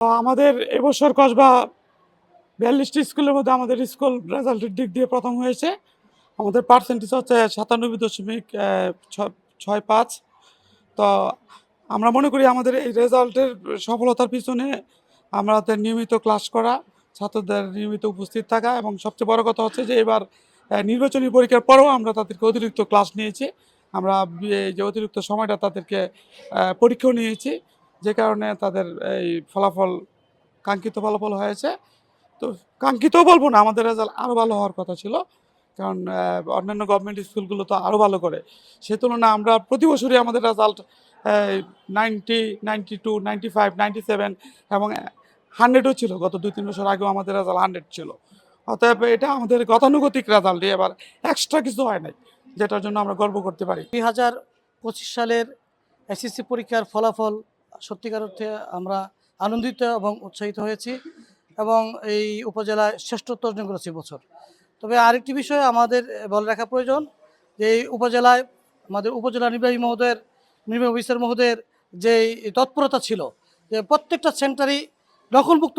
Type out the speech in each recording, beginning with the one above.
আমাদের এবছর কসবা ৪২টি স্কুলের মধ্যে আমাদের স্কুল রেজাল্টের দিক দিয়ে প্রথম হয়েছে। আমাদের পার্সেন্টেজ হচ্ছে ৯৭.৬৫। তো আমরা মনে করি আমাদের এই রেজাল্টের সফলতার পিছনে আমাদের নিয়মিত ক্লাস করা, ছাত্রদের নিয়মিত উপস্থিত থাকা এবং সবচেয়ে বড় কথা হচ্ছে যে এবার নির্বাচনী পরীক্ষার পরেও আমরা তাদেরকে অতিরিক্ত ক্লাস নিয়েছি। আমরা এই যে অতিরিক্ত সময়টা তাদেরকে পরীক্ষাও নিয়েছি, যে কারণে তাদের এই কাঙ্ক্ষিত ফলাফল হয়েছে। তো কাঙ্ক্ষিতও বলবো না, আমাদের রেজাল্ট আরও ভালো হওয়ার কথা ছিল, কারণ অন্যান্য গভর্নমেন্ট স্কুলগুলো তো আরও ভালো করে। সে তুলনায় আমরা প্রতি বছরই আমাদের রেজাল্ট 90, 92, 95, 97 এবং 100ও ছিল। গত 2-3 বছর আগেও আমাদের রেজাল্ট 100 ছিল। অতএব এটা আমাদের গতানুগতিক রেজাল্ট, এবার এক্সট্রা কিছু হয় নাই, যেটার জন্য আমরা গর্ব করতে পারি। 2025 সালের এসএসসি পরীক্ষার ফলাফল সত্যিকার অর্থে আমরা আনন্দিত এবং উৎসাহিত হয়েছি এবং এই উপজেলায় শ্রেষ্ঠত্ব অর্জন করেছি বছর। তবে আরেকটি বিষয় আমাদের বলে রাখা প্রয়োজন যে এই উপজেলায় আমাদের উপজেলা নির্বাহী অফিসার মহোদয়ের যে তৎপরতা ছিল, যে প্রত্যেকটা সেন্টারই দখলমুক্ত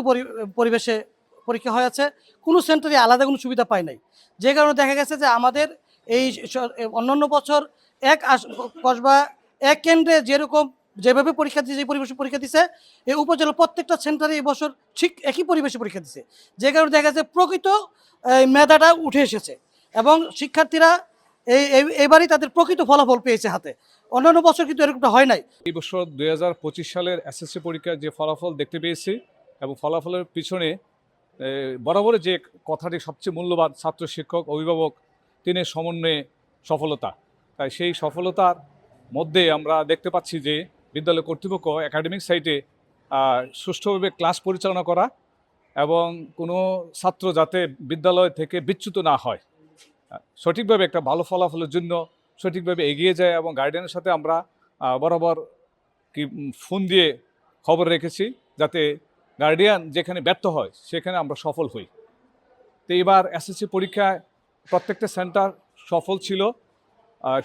পরিবেশে পরীক্ষা হয়েছে, কোনো সেন্টারে আলাদা কোনো সুবিধা পায় নাই। যে কারণে দেখা গেছে যে আমাদের এই অন্যান্য বছর কসবা এক কেন্দ্রে যেভাবে পরীক্ষা দিয়েছে, যে পরিবেশে পরীক্ষা দিচ্ছে, এই উপজেলার প্রত্যেকটা সেন্টারে এই বছর ঠিক একই পরিবেশে পরীক্ষা দিচ্ছে। যে কারণে দেখা যাচ্ছে প্রকৃত মেধাটা উঠে এসেছে এবং শিক্ষার্থীরা এইবারই তাদের প্রকৃত ফলাফল পেয়েছে হাতে। অন্যান্য বছর কিন্তু এরকমটা হয় নাই। এই বছর 2025 সালের এসএসসি পরীক্ষার যে ফলাফল দেখতে পেয়েছি এবং ফলাফলের পিছনে বরাবর যে কথাটি সবচেয়ে মূল্যবান, ছাত্র, শিক্ষক, অভিভাবক তিনের সমন্বয়ে সফলতা। তাই সেই সফলতার মধ্যে আমরা দেখতে পাচ্ছি যে বিদ্যালয় কর্তৃপক্ষ একাডেমিক সাইটে সুষ্ঠুভাবে ক্লাস পরিচালনা করা এবং কোনো ছাত্র যাতে বিদ্যালয় থেকে বিচ্যুত না হয়, সঠিকভাবে একটা ভালো ফলাফলের জন্য সঠিকভাবে এগিয়ে যায় এবং গার্ডিয়ানের সাথে আমরা বরাবর ফোন দিয়ে খবর রেখেছি যাতে গার্ডিয়ান যেখানে ব্যর্থ হয় সেখানে আমরা সফল হই। তো এবার এসএসসি পরীক্ষায় প্রত্যেকটা সেন্টার সফল ছিল।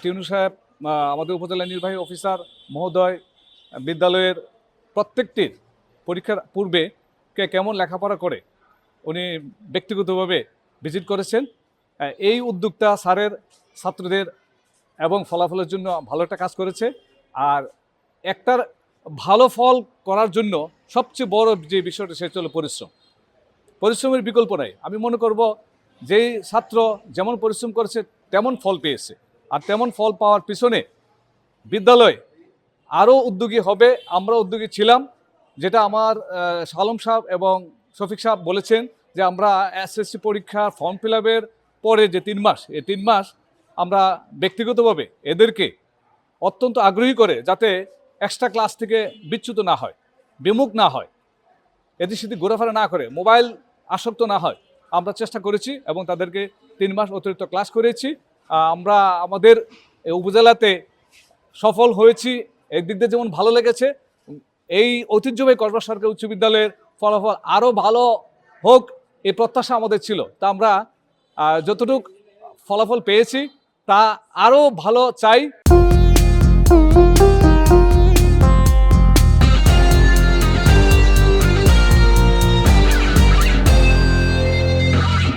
টিউনু সাহেব, আমাদের উপজেলা নির্বাহী অফিসার মহোদয় বিদ্যালয়ের প্রত্যেকটির পরীক্ষার পূর্বে কে কেমন লেখাপড়া করে উনি ব্যক্তিগতভাবে ভিজিট করেছেন। এই উদ্যোক্তা স্যারের ছাত্রদের এবং ফলাফলের জন্য ভালো একটা কাজ করেছে। আর একটার ভালো ফল করার জন্য সবচেয়ে বড় যে বিষয়টা সেটা হলো পরিশ্রমের বিকল্প নাই। আমি মনে করব যেই ছাত্র যেমন পরিশ্রম করেছে তেমন ফল পেয়েছে, আর তেমন ফল পাওয়ার পিছনে বিদ্যালয় আরও উদ্যোগী হবে। আমরা উদ্যোগী ছিলাম, যেটা আমার সালম সাহেব এবং শফিক সাহেব বলেছেন যে আমরা এসএসসি পরীক্ষার ফর্ম ফিল আপের পরে যে 3 মাস, এই 3 মাস আমরা ব্যক্তিগতভাবে এদেরকে অত্যন্ত আগ্রহী করে যাতে এক্সট্রা ক্লাস থেকে বিচ্যুত না হয়, বিমুখ না হয়, এদের সাথে ঘোরাফেরা না করে, মোবাইল আসক্ত না হয়, আমরা চেষ্টা করেছি এবং তাদেরকে 3 মাস অতিরিক্ত ক্লাস করেছি। আমরা আমাদের উপজেলাতে সফল হয়েছি। একদিক দিয়ে যেমন ভালো লেগেছে, এই ঐতিহ্যবাহী কসবা সরকারি উচ্চ বিদ্যালয়ের ফলাফল আরও ভালো হোক এই প্রত্যাশা আমাদের ছিল। তা আমরা যতটুকু ফলাফল পেয়েছি তা আরও ভালো চাই।